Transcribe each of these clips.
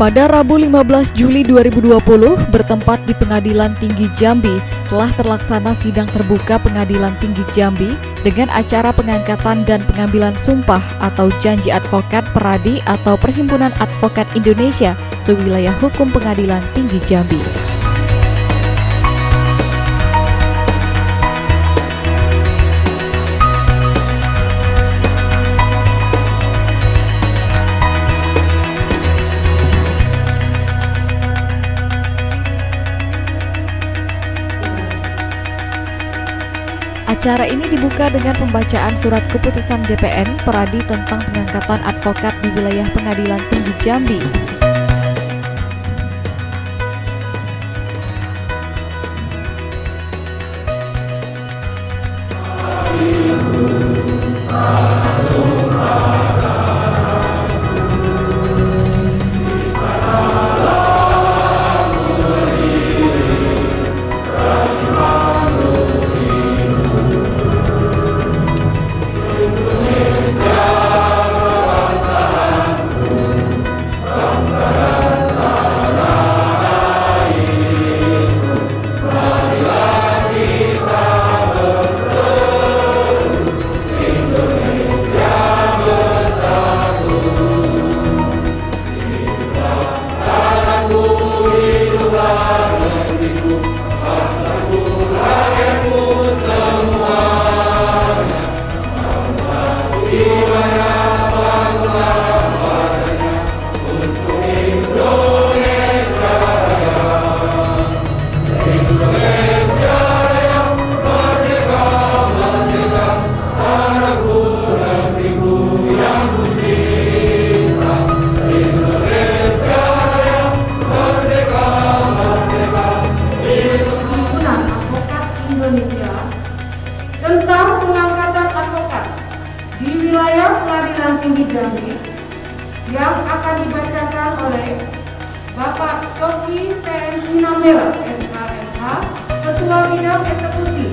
Pada Rabu 15 Juli 2020, bertempat di Pengadilan Tinggi Jambi, telah terlaksana sidang terbuka Pengadilan Tinggi Jambi dengan acara pengangkatan dan pengambilan sumpah atau janji advokat Peradi atau Perhimpunan Advokat Indonesia sewilayah hukum Pengadilan Tinggi Jambi. Acara ini dibuka dengan pembacaan surat keputusan DPN Peradi tentang pengangkatan advokat di wilayah Pengadilan Tinggi Jambi. Tentang pengangkatan advokat di wilayah Pengadilan Tinggi Jambi yang akan dibacakan oleh Bapak Coki TN Sinambela, SKSH, Ketua Bidang Eksekutif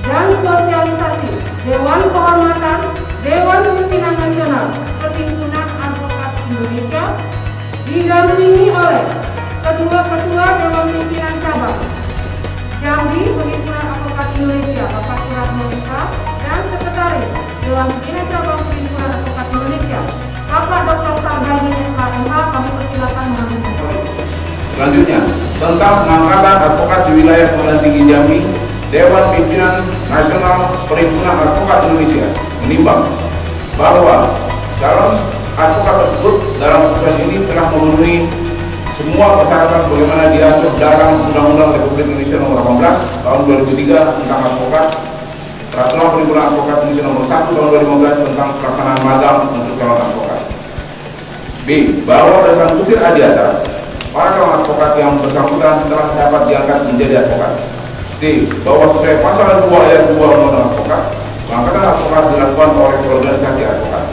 dan Sosialisasi Dewan Kehormatan Dewan Pimpinan Nasional Perhimpunan Advokat Indonesia, didampingi oleh Ketua Dewan Pimpinan Cabang Jambi Perhimpunan Advokat Indonesia Bapak Suratmo Eka dan Sekretaris Dewan Pimpinan Cabang Perhimpunan Advokat Indonesia Bapak Dr. Sardani SHMH. Kami persilakan mengambil. Selanjutnya, tentang pengangkatan advokat di wilayah Pengadilan Tinggi Jambi, Dewan Pimpinan Nasional Perhimpunan Advokat Indonesia menimbang bahwa calon advokat tersebut dalam proses ini telah memenuhi semua persyaratan sebagaimana diatur dalam Undang-Undang Republik Indonesia Nomor 18 Tahun 2003 tentang advokat, Peraturan Perhimpunan Advokat Indonesia Nomor 1 Tahun 2015 tentang pelaksanaan magang untuk calon advokat. B. Bahwa berdasarkan bukti di atas, para calon advokat yang bersangkutan telah dapat diangkat menjadi advokat. C. Bahwa sesuai pasal 2 ayat 2 Undang-Undang Advokat, pengangkatan advokat dilakukan oleh organisasi advokat.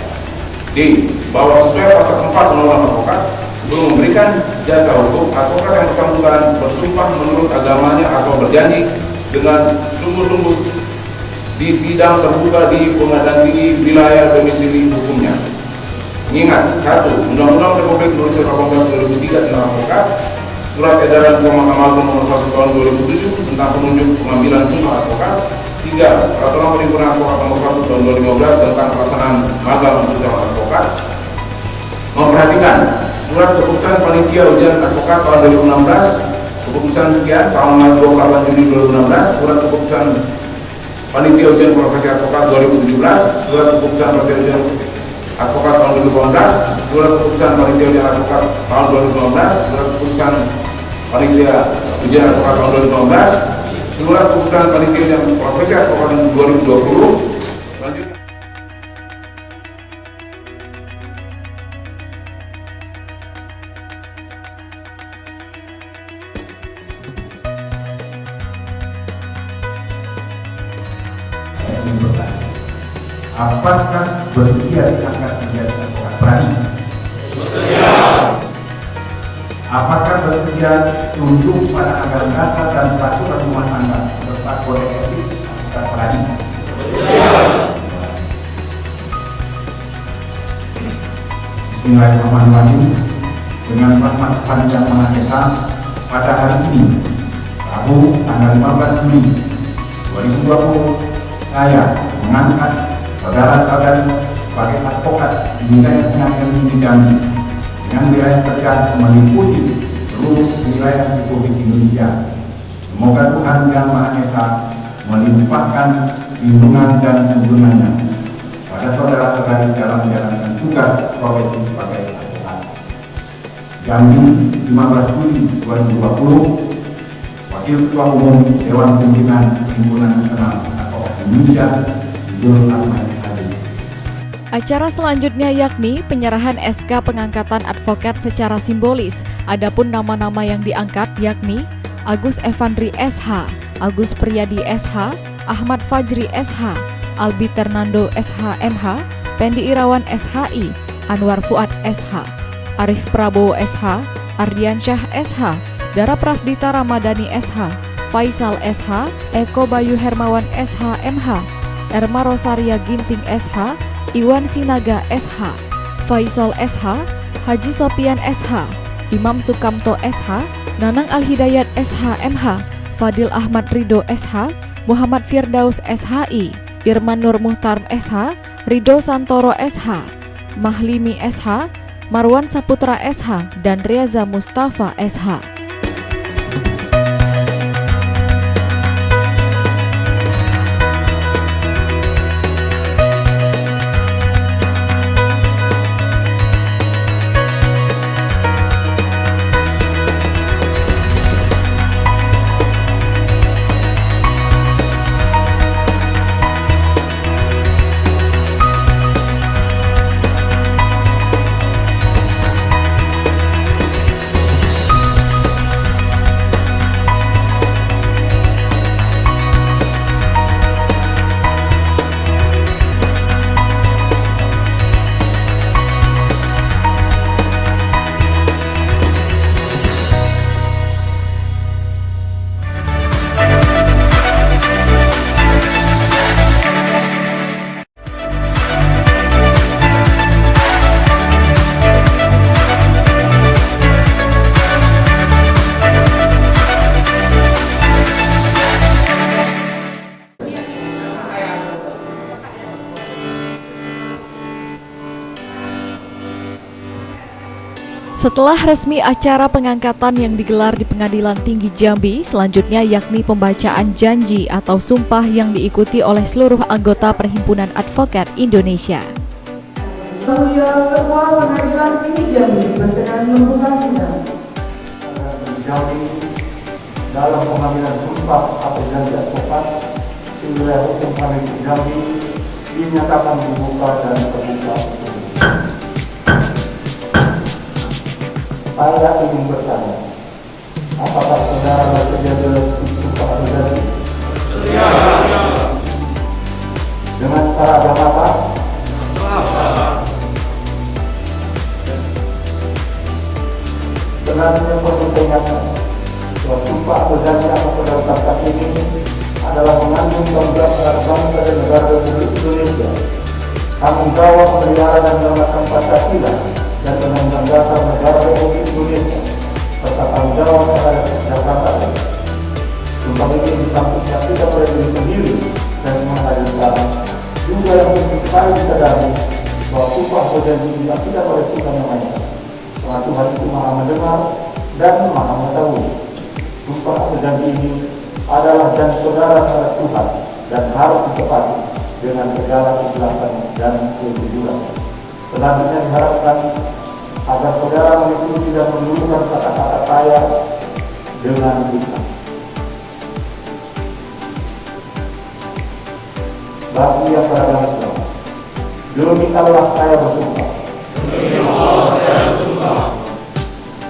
D. Bahwa sesuai pasal 4 Undang-Undang Advokat, sebelum memberikan jasa hukum, advokat yang bersangkutan bersumpah menurut agamanya atau berjanji dengan sungguh-sungguh di sidang terbuka di Pengadilan Tinggi wilayah domisili hukumnya. Mengingat 1. Undang-Undang Republik Indonesia 18 2003 tentang advokat, Surat Edaran Ketua Mahkamah Agung Nomor 1 Tahun 2007 tentang penunjuk pengambilan sumpah advokat. 3. Peraturan Perhimpunan Advokat Nomor 1 Tahun 2015 tentang pelaksanaan magang untuk calon advokat. Memperhatikan Surat Keputusan Panitia Ujian Advokat tahun 2016, Keputusan sekian tahun 28 Juni 2016, Surat Keputusan Panitia Ujian Profesi Advokat 2017, Surat Keputusan Panitia Ujian Advokat tahun 2018, Surat Keputusan Panitia Ujian Advokat tahun 2015, Surat Keputusan Panitia Ujian Advokat tahun 2015, Surat Keputusan Panitia Ujian Profesi Advokat tahun 2020. Selanjutnya, apakah bersedia diangkat menjadi advokat Peradi? Bersedia. Apakah bersedia tunduk pada anggaran dasar dan peraturan rumah tangga serta kode etik advokat Peradi? Bersedia. Bismillahirrahmanirrahim. dengan rahmat Tuhan Yang Maha Esa pada hari ini, Rabu tanggal 15 Juli 2020, saya mengangkat saudara-saudari sebagai advokat di wilayah Pengadilan Tinggi Jambi dengan wilayah kerja meliputi seluruh wilayah Republik Indonesia. Semoga Tuhan Yang Maha Esa melimpahkan lindungan dan tuntunannya pada saudara-saudari dalam menjalankan tugas profesi sebagai advokat. Jambi 15 Juli 2020, Wakil Ketua Umum Dewan Pimpinan Himpunan Nasional Advokat Indonesia, Jul Ahmad Haji. Acara selanjutnya yakni penyerahan SK pengangkatan advokat secara simbolis. Adapun nama-nama yang diangkat yakni Agus Evandri SH, Agus Priyadi SH, Ahmad Fajri SH, Albi Ternando SH MH, Pendi Irawan SHI, Anwar Fuad SH, Arif Prabowo SH, Ardiansyah SH, Dara Pravdita Ramadhani SH, Faisal SH, Eko Bayu Hermawan SH MH, Erma Rosaria Ginting SH, Iwan Sinaga SH, Faisal SH, Haji Sopian SH, Imam Sukamto SH, Nanang Al-Hidayat SH MH, Fadil Ahmad Ridho SH, Muhammad Firdaus SHI, Irman Nur Muhtar SH, Ridho Santoro SH, Mahlimi SH, Marwan Saputra SH, dan Reza Mustafa SH. Setelah resmi acara pengangkatan yang digelar di Pengadilan Tinggi Jambi, selanjutnya yakni pembacaan janji atau sumpah yang diikuti oleh seluruh anggota Perhimpunan Advokat Indonesia. Yang mulia Ketua Pengadilan Tinggi Jambi berkenan membuka sidang. Jambi dalam pengambilan sumpah atau janji advokat di wilayah hukum Pengadilan Jambi dinyatakan dibuka dan terbuka. Saya ingin bertanya, apakah saudara bersedia dalam sumpah atau janji? Dengan cara berkata? Sebenarnya perlu diingatkan bahwa sumpah atau janji atau saudara ini adalah mengandung tanggung jawab terhadap bangsa dan negara Republik Indonesia, tanggung jawab memelihara dan menegakkan Pancasila dan Undang-Undang Dasar Negara Republik Indonesia, serta tanggung jawab terhadap kesejahteraan. Sumpah ini disampaikan tidak oleh diri sendiri dan menghadirkan juga yang penting sekali disadari bahwa sumpah atau janji ini tidak oleh Tuhan yang Maha Esa. Karena Tuhan itu Maha mendengar dan Maha mengetahui. Sumpah atau janji ini adalah janji saudara terhadap Tuhan dan harus ditepati dengan segala kejelasan dan kejujuran. Selanjutnya diharapkan agar saudara mengikuti dan menurunkan kata-kata saya dengan bisa. Bagi yang beragama Islam, demi Allah saya bersumpah.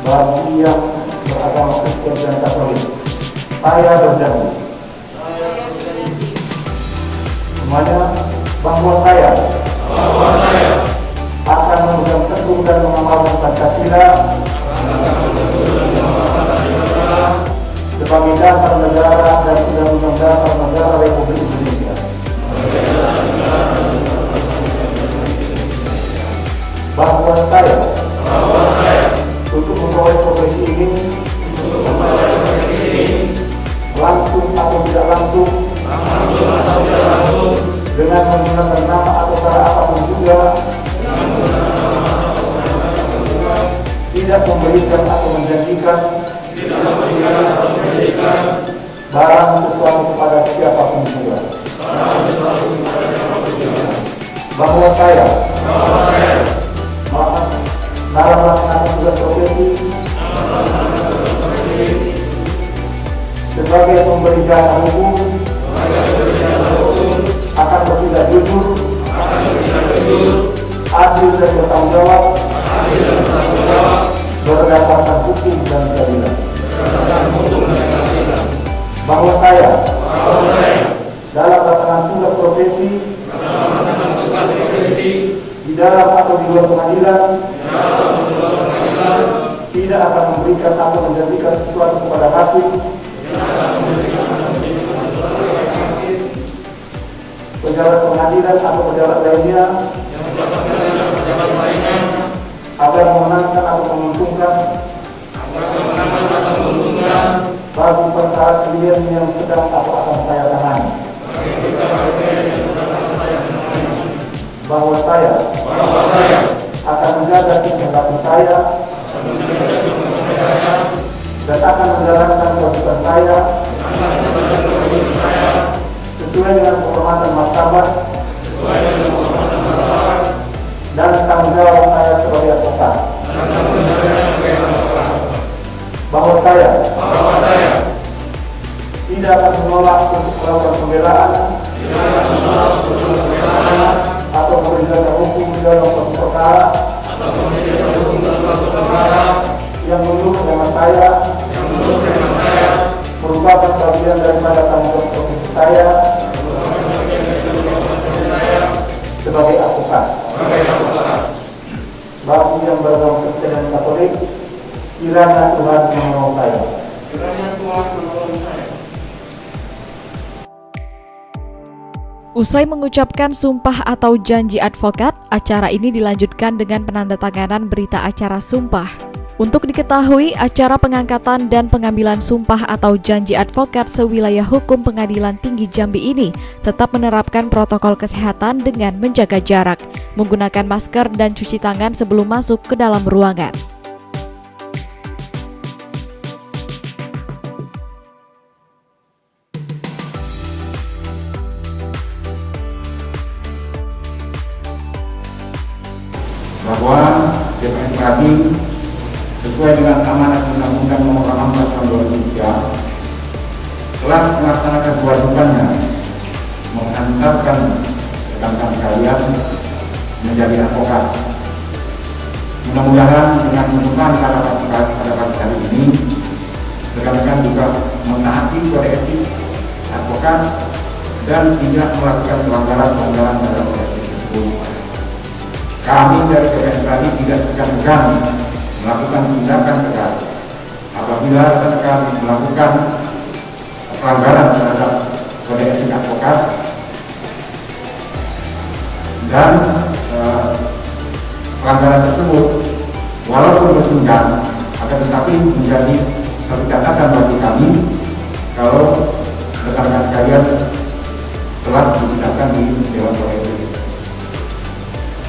Bagi yang beragama Kristen dan Katolik, saya berjanji. Semuanya bahwa saya akan memegang teguh dan mengamalkan Pancasila sebagai dasar negara dan Undang-Undang Dasar Negara Republik Indonesia. Bahwa saya untuk bahwa saya dalam melaksanakan tugas profesi sebagai pemberi jasa hukum akan bertindak jujur, adil dan bertanggung jawab berdasarkan hukum dan keadilan. Bahwa saya dalam melaksanakan tugas profesi di dalam atau di luar pengadilan tidak akan memberikan atau menjanjikan sesuatu kepada hakim, pejabat pengadilan atau pejabat lainnya agar memenangkan atau menguntungkan bagi perkara klien yang sedang atau akan saya tangani. Bahwa saya akan menjaga keselamatan saya dan akan menjalankan kewajiban saya sesuai dengan kehormatan martabat dan tanggung jawab saya sebagai advokat. Bahwa saya tidak akan menolak untuk melakukan pembelaan atau memberikan hukum dalam suatu perkara yang menurut dengan saya merupakan bagian daripada tanggung jawab profesi saya sebagai advokat. Bagi yang beragama Kristen dan Katolik, kiranya Tuhan menolong saya. Usai mengucapkan sumpah atau janji advokat, acara ini dilanjutkan dengan penandatanganan berita acara sumpah. Untuk diketahui, acara pengangkatan dan pengambilan sumpah atau janji advokat sewilayah hukum Pengadilan Tinggi Jambi ini tetap menerapkan protokol kesehatan dengan menjaga jarak, menggunakan masker dan cuci tangan sebelum masuk ke dalam ruangan. Bahwa DPR RI sesuai dengan amanat Undang-Undang Nomor 16 Tahun 2003 telah melaksanakan kewajibannya mengantarkan rekan-rekan kalian menjadi advokat. Mudah-mudahan dengan menemukan pada pagi hari ini, rekan-rekan juga menaati kode etik advokat dan tidak melakukan pelanggaran-pelanggaran dalam kode etik tersebut. Kami dari DPR RI tidak segan-segan melakukan tindakan tegas apabila rekan-rekan melakukan pelanggaran terhadap kode etik advokat dan pelanggaran tersebut walaupun bersenjang akan tetapi menjadi satu catatan bagi kami kalau rekan-rekan sekalian telah disidangkan di Dewan Kode Etik.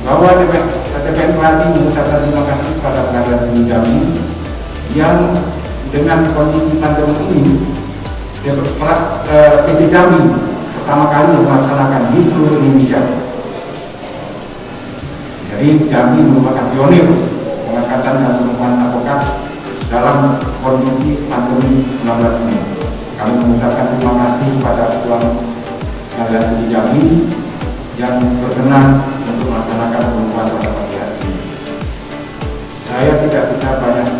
Bahwa DPR RI mengucapkan terima kasih kepada Pengadilan Tinggi Jambi yang dengan kondisi pandemi ini PTJ Jambi pertama kali melaksanakan di seluruh Indonesia. Jadi Jambi merupakan pionir pengangkatan dan pengembangan advokat dalam kondisi pandemi 19 ini. Kami mengucapkan terima kasih kepada Ketua Pengadilan Tinggi Jambi yang berkenan untuk melaksanakan pengukuhan pada pagi hari ini. Saya tidak bisa banyak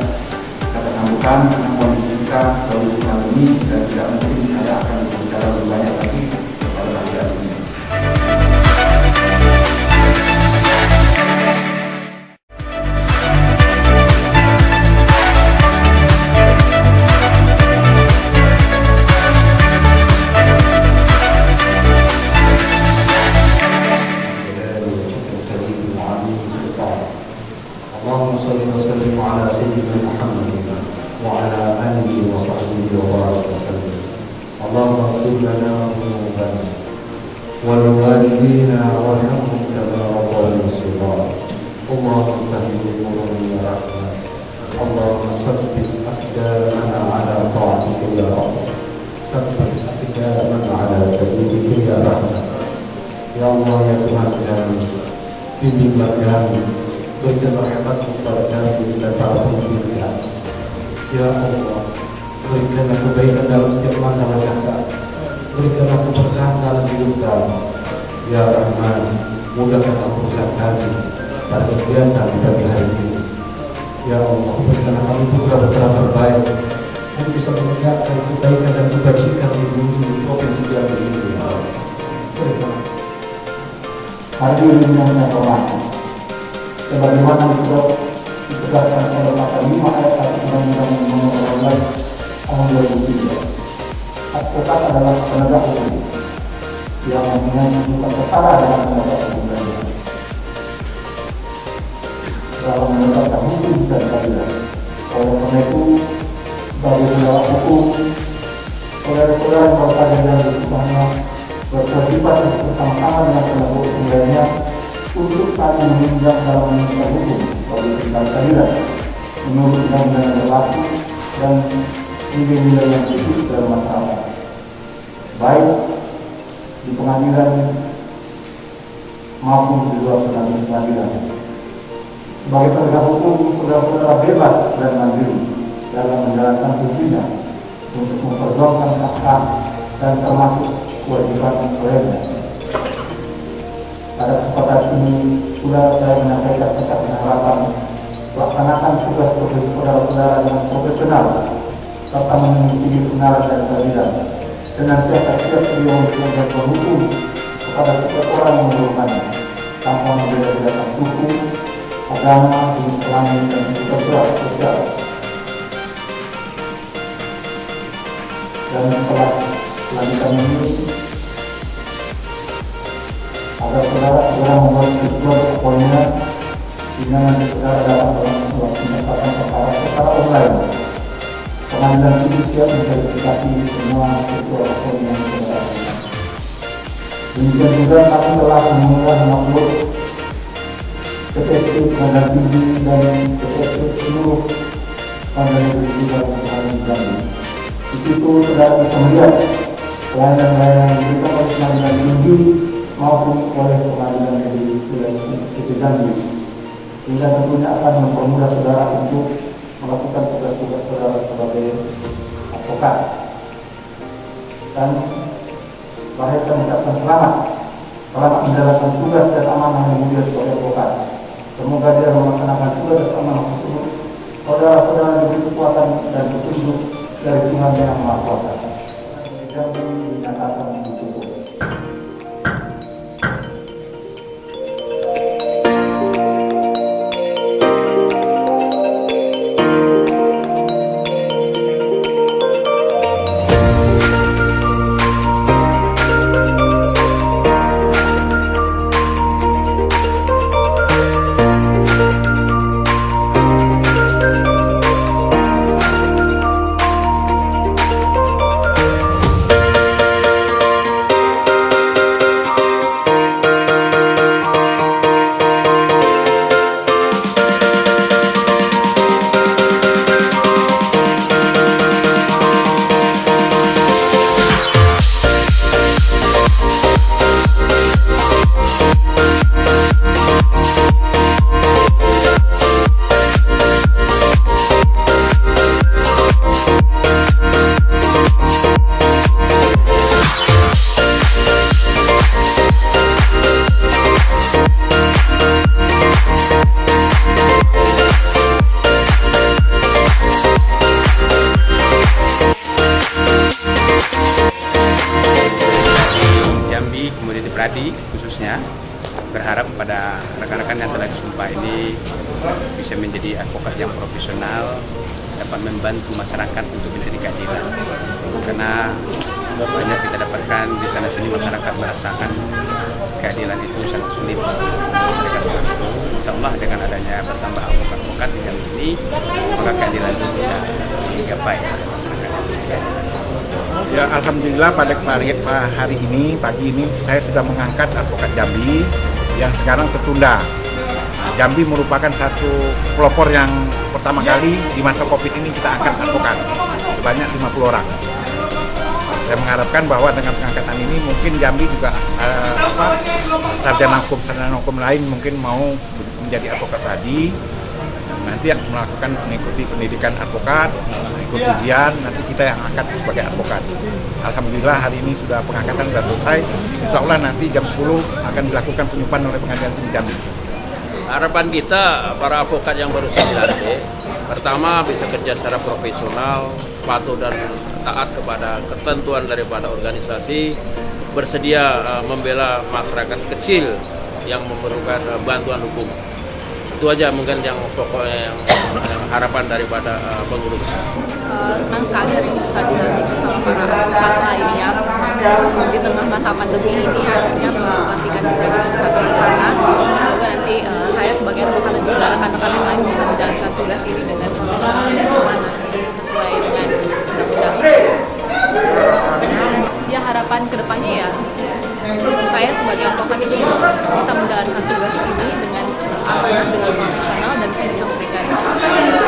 kata sambutan karena kondisi kita kondisi pandemi dan tidak mungkin saya akan berbicara lebih banyak lagi pada pagi hari ini. اللهم صل وسلم على سيدنا محمد وعلى آله وصحبه وبارك وسلم. اللهم اغفر لنا ذنوبنا ولوالدينا وارحمهم كما ربونا صغارا. اللهم سهل امورنا يا رحمن. اللهم ثبت اقدامنا على طاعتك يا رب. ثبت اقدامنا على سبيلك يا رحمن. يا الله يا Tuhan kami, bimbinglah kami, berikanlah hemat kepada kami dan para pemimpin. Ya Allah, berikanlah kebaikan dalam setiap langkah langkah, berikanlah keberkahan dalam hidup kami. Ya Rahman, mudahkanlah urusan kami pada kegiatan di pagi hari ini. Ya Allah, berikanlah kami putra-putra terbaik yang bisa menegakkan kebaikan dan kebajikan di bumi provinsi Jambi ini. Ya Allah, berikanlah hadirin yang saya hormati, sebagaimana sudah ditegaskan pada pasal 5 ayat 1 Undang-Undang Nomor 12 Tahun 2003, advokat adalah penegak hukum yang menentukan perkara dengan penegak hukum dalam menegakkan hukum dan keadilan. Oleh karena itu, sebagai penegak hukum, saudara-saudara yang berada dalam kehidupannya berkewajiban bersama-sama dengan penegak hukum lainnya untuk saling menunjang dalam menegakkan hukum bagi tingkat keadilan menurut undang-undang yang berlaku dan nilai-nilai yang khusus dalam masyarakat, baik di pengadilan maupun di luar pengadilan. Sebagai penegak hukum, saudara-saudara bebas dan mandiri dalam menjalankan fungsinya untuk memperjuangkan hak-hak dan termasuk kewajiban lainnya. Pada kesempatan ini sudah saya menyampaikan pesan dan harapan laksanakan tugas saudara-saudara dengan profesional serta memenuhi kebenaran dan keadilan. Senantiasa siap sedia untuk menegakkan hukum kepada setiap orang yang memerlukannya tanpa membeda-bedakan suku, agama, jenis kelamin dan kebetulan sosial. Dan setelah selanjutnya ini, agar saudara segera membuat keputusan pokoknya sehingga nanti saudara dapat menyelesaikan perkara secara online. Pengadilan ini siap memverifikasi semua keputusan pokoknya yang saudara. Demikian juga kami telah memulai membuat PPC Pengadilan Tinggi dan PPC seluruh pengadilan negeri dan pengadilan Jambi. Di situ saudara bisa melihat pelayanan-pelayanan yang diberikan oleh Pengadilan Tinggi maupun oleh pengadilan negeri Jambi, sehingga tentunya akan mempermudah saudara untuk melakukan tugas-tugas saudara sebagai advokat. Dan saya mengucapkan selamat menjalankan tugas dan amanah yang mulia sebagai advokat. Semoga dia melaksanakan tugas dan amanah tersebut, saudara-saudara diberi kekuatan dan petunjuk dari Tuhan Yang Maha Kuasa. Jambi dinyatakan ditutup. Pradi khususnya berharap pada rekan-rekan yang telah disumpah ini bisa menjadi advokat yang profesional, dapat membantu masyarakat untuk mencari keadilan. Karena banyak kita dapatkan di sana sini masyarakat merasakan keadilan itu sangat sulit. Mereka seperti itu. Insya Allah dengan adanya bertambah advokat-advokat yang ini, maka keadilan itu bisa digapai oleh masyarakat. Ya, alhamdulillah pada hari ini, pagi ini saya sudah mengangkat advokat Jambi yang sekarang tertunda. Jambi merupakan satu pelopor yang pertama kali di masa Covid ini kita angkat advokat sebanyak 50 orang. Saya mengharapkan bahwa dengan pengangkatan ini mungkin Jambi juga sarjana hukum lain mungkin mau menjadi advokat tadi, nanti yang melakukan mengikuti pendidikan advokat, ikut ujian, nanti kita yang angkat sebagai advokat. Alhamdulillah hari ini sudah pengangkatan sudah selesai. Insya Allah nanti jam 10 akan dilakukan penyumpahan oleh Pengadilan Tinggi Jambi. Harapan kita para advokat yang baru saja dilantik, pertama bisa kerja secara profesional, patuh dan taat kepada ketentuan daripada organisasi, bersedia membela masyarakat kecil yang memerlukan bantuan hukum. Itu aja mungkin yang pokoknya yang harapan daripada pengurus. Senang sekali hari ini bisa dilantik bersama para advokat lainnya di tengah masa pandemi ini, akhirnya pelantikan dijadikan satu sana. Semoga nanti saya sebagai advokat dan juga rekan-rekan yang lain bisa menjalankan tugas ini dengan profesional dan aman sesuai dengan undang-undang. Ya, harapan kedepannya ya saya sebagai advokat ini bisa menjalankan tugas ini dengan amanah, dengan profesional, dan saya bisa memberikan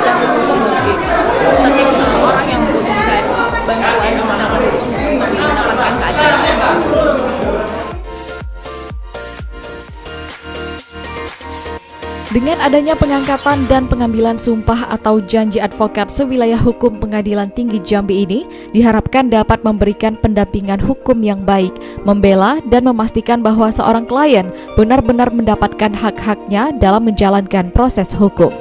jasa hukum bagi setiap orang yang membutuhkan bantuan masyarakat hukum untuk mendapatkan keadilan. Dengan adanya pengangkatan dan pengambilan sumpah atau janji advokat sewilayah hukum Pengadilan Tinggi Jambi ini diharapkan dapat memberikan pendampingan hukum yang baik, membela dan memastikan bahwa seorang klien benar-benar mendapatkan hak-haknya dalam menjalankan proses hukum.